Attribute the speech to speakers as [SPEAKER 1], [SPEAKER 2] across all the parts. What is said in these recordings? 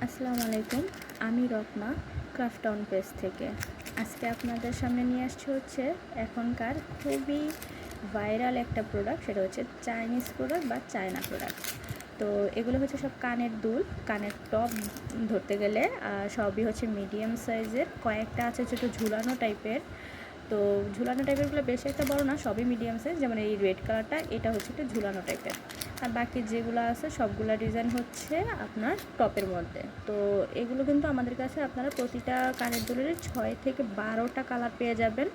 [SPEAKER 1] আসসালামু আলাইকুম। আমি রত্না ক্রাফট টাউন পেজ থেকে আজকে আপনাদের সামনে নিয়ে আসছি হচ্ছে এখনকার খুবই ভাইরাল একটা প্রোডাক্ট, সেটা হচ্ছে চাইনিজ প্রোডাক্ট বা চায়না প্রোডাক্ট। তো এগুলো হচ্ছে সব কানের দুল, কানের টপ ধরতে গেলে সবই হচ্ছে মিডিয়াম সাইজের, কয়েকটা আছে ছোটো ঝুলানো টাইপের। তো ঝুলানো টাইপেরগুলো বেশি একটা বড় না, সবই মিডিয়াম সাইজ। যেমন এই রেড কালারটা, এটা হচ্ছে একটু ঝুলানো টাইপের, আর বাকি যেগুলো আছে সবগুলো ডিজাইন হচ্ছে আপনার টপের মধ্যে। তো এগুলো কিন্তু আমাদের কাছে আপনারা প্রতিটা কানের দুলের 6 থেকে 12টা কালার পেয়ে যাবেন।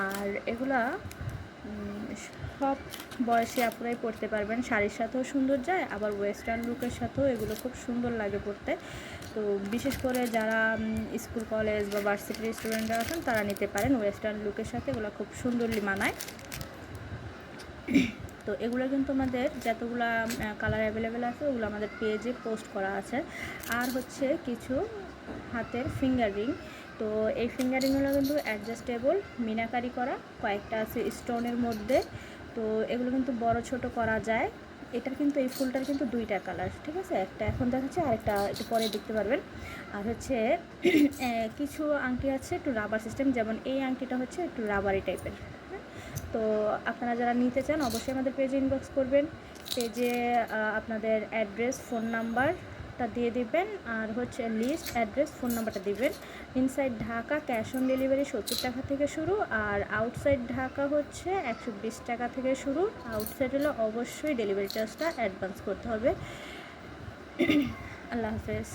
[SPEAKER 1] আর এগুলা সব বয়সী আপুরাই পরতে পারবেন, শাড়ির সাথেও সুন্দর যায়, আবার ওয়েস্টার্ন লুকের সাথেও এগুলো খুব সুন্দর লাগে পরতে। তো বিশেষ করে যারা স্কুল কলেজ বা ভার্সিটির স্টুডেন্টরা আছেন তারা নিতে পারেন, ওয়েস্টার্ন লুকের সাথে এগুলো খুব সুন্দরলি মানায়। তো এগুলো কিন্তু আমাদের যতগুলা কালার অ্যাভেলেবেল আছে ওগুলো আমাদের পেজে পোস্ট করা আছে। আর হচ্ছে কিছু হাতের ফিঙ্গার রিং। তো এই ফিঙ্গার রিংগুলো কিন্তু অ্যাডজাস্টেবল, মিনাকারি করা, কয়েকটা আছে স্টোনের মধ্যে। তো এগুলো কিন্তু বড় ছোট করা যায়। এটার কিন্তু এই ফুলটার কিন্তু 2টা কালার, ঠিক আছে, একটা এখন দেখাচ্ছে আর একটা একটু পরে দেখতে পারবেন। আর হচ্ছে কিছু আংটি আছে একটু রাবার সিস্টেম, যেমন এই আংটিটা হচ্ছে একটু রাবারি টাইপের। তো আপনারা যারা নিতে চান অবশ্যই আমাদের পেজে ইনবক্স করবেন। পেজে আপনাদের অ্যাড্রেস, ফোন নাম্বারটা দিয়ে দিবেন, আর হচ্ছে লিস্ট, অ্যাড্রেস, ফোন নাম্বারটা দিবেন। Inside Dhaka cash on delivery 70 টাকা থেকে শুরু, আর আউটসাইড ঢাকা হচ্ছে 120 টাকা থেকে শুরু। আউটসাইড হলে অবশ্যই ডেলিভারি চার্জটা অ্যাডভান্স করতে হবে। আল্লাহ হাফেজ।